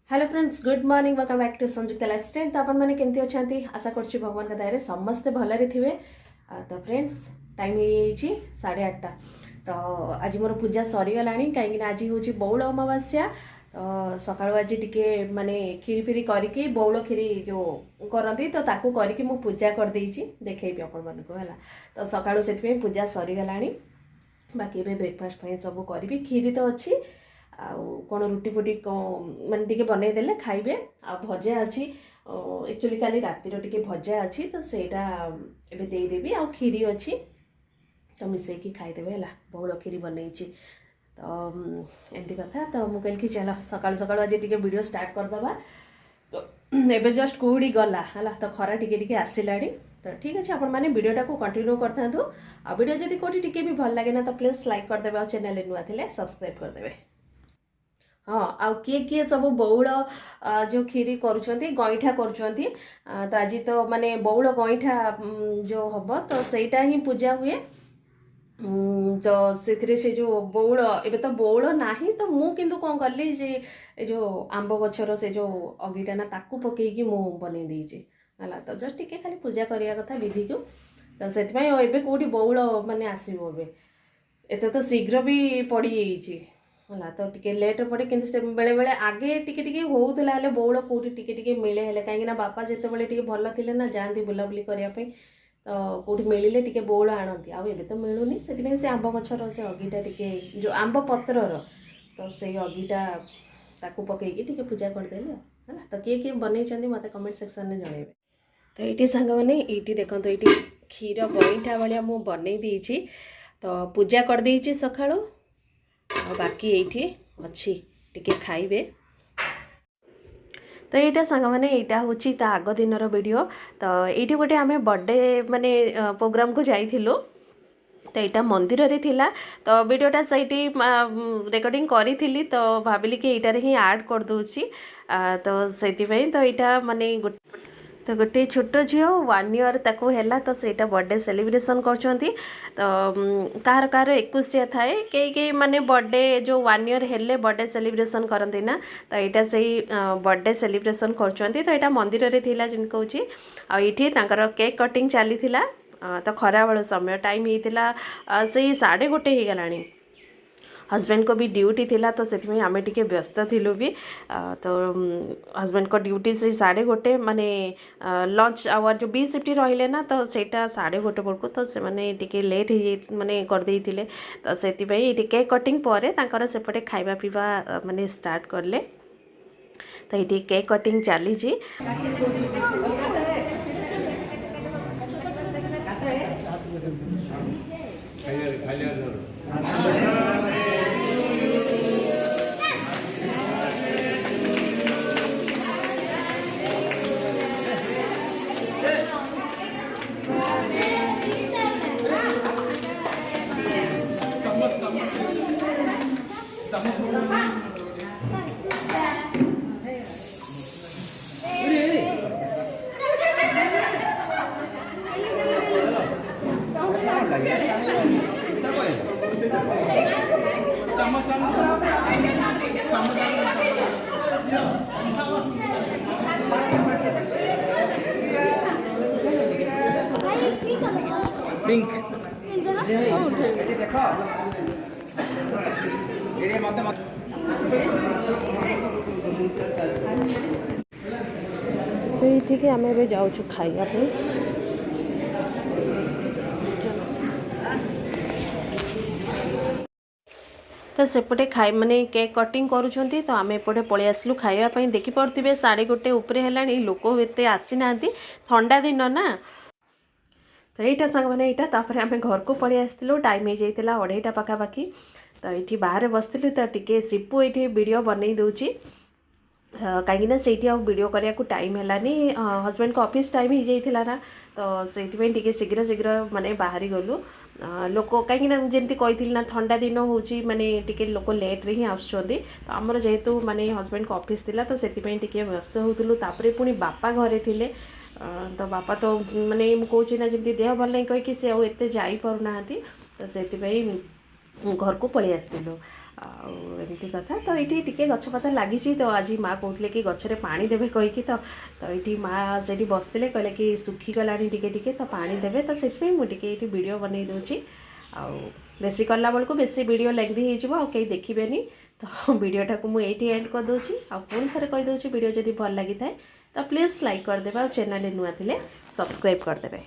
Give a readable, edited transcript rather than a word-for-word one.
Hello friends, good morning. Welcome back to Samyukta lifestyle. तो अपन मैंने केमती अच्छा आशा कर भगवान का दया समस्ते भलरे थे। तो फ्रेंड्स, टाइम हो 8:30। तो आज मोर पूजा सरीगला कहीं आज हूँ बौल अमावास्या। तो सका आज टे माने खीरी फीरी करके बौल खीरी जो करती तो ताकू करके मु पूजा करदे देखेबी अपन मानक है। तो सका से पूजा सरीगला। बाकी ब्रेकफास्ट सब करी खीरी तो अच्छी आउ कौन रुटी फुटी माने टिके बनईदेले खाइबे। आ भजा अच्छी एक्चुअली काली रातिर टिके भजा अच्छी तो सेटा एबे देदेवी। आ खीरी अच्छी तो मिसेकी खाईदेवे है। बहुल खीरी बनई तो एमती कथा। तो मुझे कहल कि चल सकाल सकाल आज टिके वीडियो स्टार्ट करदबा। तो एबे जस्ट कुड़ी गला है तो खरा टिके टिके आसला। तो ठीक अच्छे आपण मैंने वीडियोटा को कंटिन्यू करता। आ वीडियो जब कौटी टिके भी भल लगे ना तो प्लीज लाइक करदे और चैनल नुआ थे सब्सक्राइब करदे। हाँ आउ किए सब बौल जो खीरी करुँच गईठा करुँच। तो आज तो माने बौल गईठा जो हम तो सहीटा ही पूजा हुए। तो से जो बौल एबे तो बौल नाही तो मु किंतु कौन कली जो आंब गछर से जो अगीटा ना ताकू पकईकी मु बनै देइछि है। तो जस्ट टिके खाली पूजा करिया कथा विधि को। तो से एबे कोठी बौल माने आसीबो एबे एते तो शीघ्र भी पड़ी जाइछि है। तो टिके लेट पड़े कि बेले बेले आगे टिके टिके होउतला हेले बौल कोठी टिके टिके मिले हेले कहीं ना बापा जिते बेले टिके भल थिले ना जाती बुलाबुली करने तो कौटी मिले टिके बौल आणती आउ एबे तो मिलूनी से आंब गछर से अगीटा टिके जो आंब पत्रर तो से अगीटा ताकू पकईकी टिके पूजा करदेली है। तो किए किए बनई मत कमेंट सेक्शन में जनइबे। तो ये सांग मैंने ये देखो ये क्षीर गईठा भाया मु बनई देइछि। तो पूजा कर देइछि सखाळु बाकी ये अच्छी टिके खाइबे। तो यहाँ सांग मैंने यहाँ हूँ आग दिन वीडियो। तो ये गोटे आम बर्थडे माने प्रोग्राम को जाइलु। तो यहाँ मंदिर रे थिला तो वीडियोटा से रेकर्डिंग करी तो भाविली कि यहाँ ही ऐड कर दूची। तो से तो यहाँ माने तो गोटे छोट झील 1 ईयर ताको हैला तो सेटा बर्थडे सेलिब्रेशन करछंती। तो कार कार 21 थाए कई माने बर्थडे जो 1 ईयर हेले बर्थडे सेलिब्रेशन करते ना। तो यहाँ से बर्थडे सेलिब्रेशन करछंती। तो यहाँ मंदिर रे थिला जिन कहूँ आ ये केक कटिंग चली थिला। तो खरा बेल समय टाइम होता से 1:30 हो गलानी। हस्बैंड को भी ड्यूटी थिला तो से आम टे व्यस्त थिलु भी। तो हस्बैंड को ड्यूटी से 1:30 माने लंच आवर जो बी शिफ्ट रहिले ना तो सेटा 1:30 बेलू तो से माने टिके लेट हो माने कर देइथिले। तो से केक कटिंग पर तांकर सेपटे खाइबा पीवा माने स्टार्ट करले। तो ये केक कटिंग चली जी। पिंक तो ये आम ए जाऊँ खाइबा। तो सेपटे खाई माने केक कटिंग करुँच। तो आम एपटे पलि आसलु खाइबा। देखिपे 1:30 उपरे है लोक एते आसी ना ठंडा दिन ना। तो यहाँ सांग मैंने यहाँ तापर आम घर को पलि आसलु टाइम हो जाता 2:30 पाखापाखि। तो ये बाहर बसती तो टिके सिपु ये वीडियो बनई दूची कहीं से वीडियो करने को टाइम है। हस्बैंड को ऑफिस टाइम हो जाता ना तो से शीघ्र शीघ्र माने बाहरी गलु लोक कहीं जमी कही ना ठंडा दिन हूँ माने टिके लोक लेट्रे ही आसुँच। तो आमर जेहेतु माने हस्बैंड को ऑफिस थिला तो से व्यस्त होलु। पुणी बापा घरे थिले तो बापा तो माने मुझे ना जमी देह भल नहीं कहीकि से आते जापना। तो से घर को पलि आसलु एमती कथा तो ये टिके गछपता लगी तो आज माँ कहते कि गचरे पानी देवे कहीकि तो ये माँ से बसते कहले कि सुखीगला टिके तो पानी देवे तो से मुझे वीडियो बनई दूची बेसी कला बेलू बेसी वीडियो लेंथी हो कहीं देखिए तो वीडियोटा को मुझे एंड कर दूची पुणी थे कहीदे वीडियो जब भल लगी था तो प्लीज़ लाइक करदे और चैनल नुआ थे सब्सक्राइब करदे।